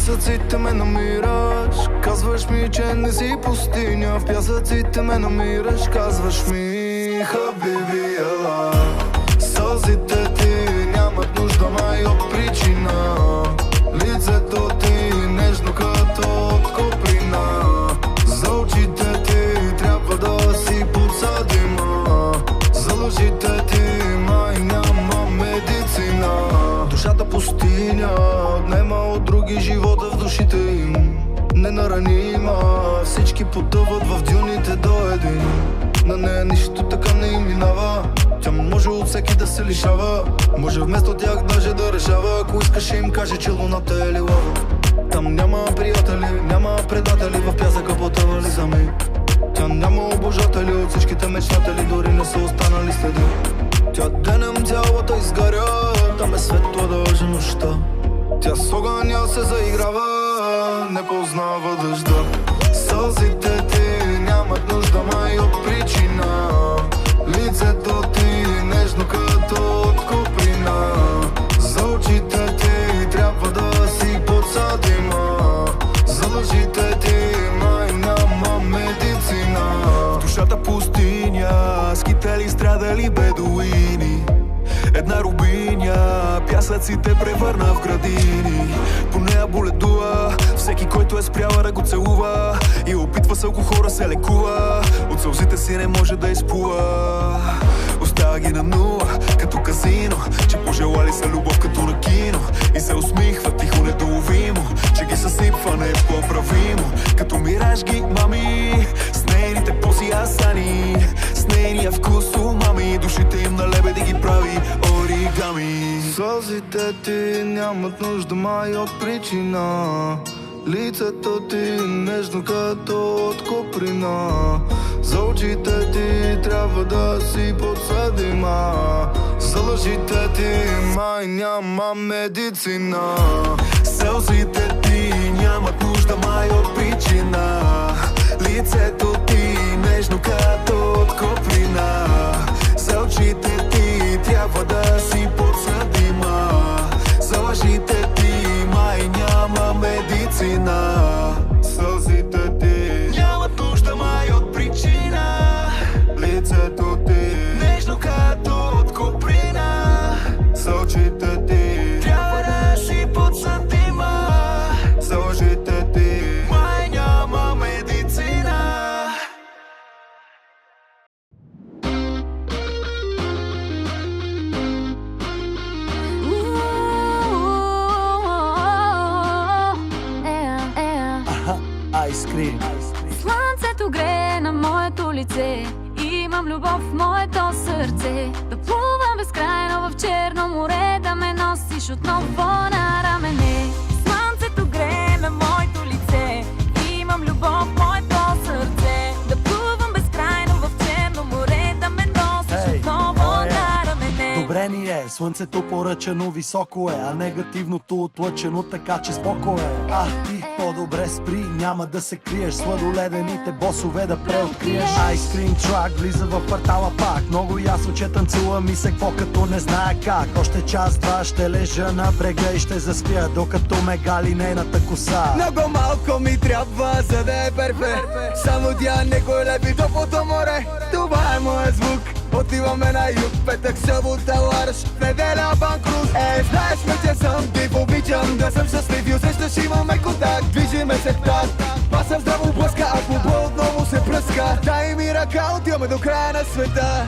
пясъците ме намираш. Казваш ми, че не си пустиня. В пясъците ме намираш. Казваш ми, хабиби, ела. Сълзите ти нямат нужда май от причина. Лицето ти нежно като от коприна. За очите ти трябва да си подсадима. За лъжите ти май няма медицина. Душата пустиня отнема от други живота в душите им. Ненаранима, всички потъват в дюните до един. На нея нищо така не им минава. Тя може от всеки да се лишава. Може вместо тях даже да решава. Ако искаш им каже, че луната е лилава. Там няма приятели, няма предатели. В пясъка потъвали сами. Тя няма обожатели, от всичките мечтатели дори не са останали следи. Тя денем цялата изгаря. Там е светла даже нощта. Тя с огъня се заиграва. Не познава дъжда. Сълзите ти нямат нужда май от причина. Лицето ти нежно като от коприна. За очите ти трябва да си подсадима. За лъжите ти май няма медицина. В душата пустиня, скитали страдали бедуини. Една рубиня, пясъците превърна в градини. По нея боледува всеки, който е спряла да го целува. И опитва с алкохора се лекува. От сълзите си не може да изплува. Остава ги на нула, като казино. Че пожелали са любов като на кино. И се усмихва тихо недоловимо. Че ги съсипва не е поправимо. Като мираж ги мами. С нейните пози асани. С нейния вкус умами. Душите им на лебеди ги прави оригами. Сълзите ти нямат нужда май от причина. Лицето ти нежно като от коприна. За очите ти трябва да си подсъдима. За лъжите ти май няма медицина. Сълзите ти нямат нужда май от причина. Лицето ти нежно като от коприна. За очите ти трябва да си подсъдима. За лъжите ти май няма медицина. Сълзите ти нямат нужда май от причина. Лицето ти нежно като от коприна. За очите ти трябва да си подсъдима. За лъжите ти май няма медицина. Слънцето грее на моето лице. Имам любов в моето сърце. Да плувам безкрайно в Черно море. Да ме носиш отново на рамене. Слънцето грее на моето лице. Имам любов в моето сърце. Да плувам безкрайно в Черно море. Да ме носиш отново на рамене. Добре ни е, слънцето поръчано високо е, а негативното отлъчено така че споко е. Ти по-добре спри, няма да се криеш. Сладоледените босове да преоткриеш. Айскрим трак влиза в квартала пак. Много ясно, че танцува ми се какво като не знае как. Още час-два ще лежа на брега и ще заспя, докато ме гали нейната коса. Много малко ми трябва, за да е перфект. Само тя не го лепи топлото море. Това е моят звук. Отиваме на юг, петък, събота, ларш, в неделя банкрут. Знаеш ме, че съм див, обичам да съм щастлив и усещаш имаме контакт. Движиме се в такт, пасам здраво блъска, ако бъл отново се пръска. Дай ми ръка, отиваме до края на света.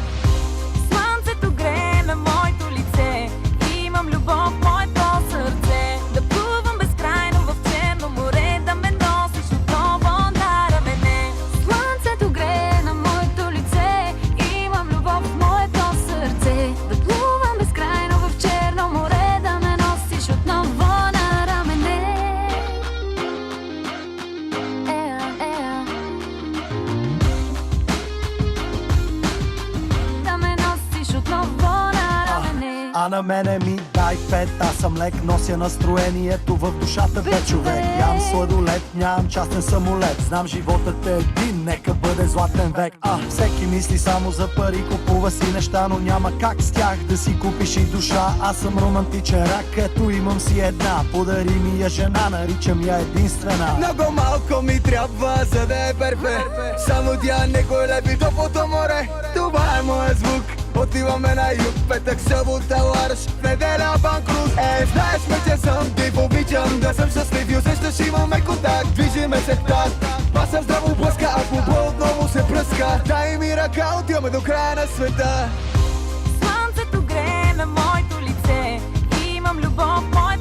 Слънцето грее на моето лице. Имам любов в моето сърце. Да плувам безкрайно в Черно море. Да ме носиш отново на рамене. Слънцето грее на моето лице. Имам любов в моето сърце. Да плувам безкрайно в Черно море. Да ме носиш отново на рамене. Да ме носиш отново на рамене. А на мене ми дай 5, аз съм лек, нося настроението в душата бе човек. Ям сладолет, нямам частен самолет, знам животът е един, нека бъде златен век. Всеки мисли само за пари, купува си неща, но няма как с тях да си купиш и душа. Аз съм романтичен рак, ето имам си една, подари ми я жена, наричам я единствена. Много малко ми трябва, за да е перфект. Само тя не го лепи топлото море. Това е моят звук. Отиваме на юг, петък, събота, ларш, в неделя банкрут. Знаеш ме, че съм див, обичам да съм щастлив и усещаш, имаме контакт, движиме се в такт. Паса здраво блъска, ако бо отново се пръска. Дай ми ръка, отиваме до края на света. Слънцето грее на моето лице. Имам любов, моя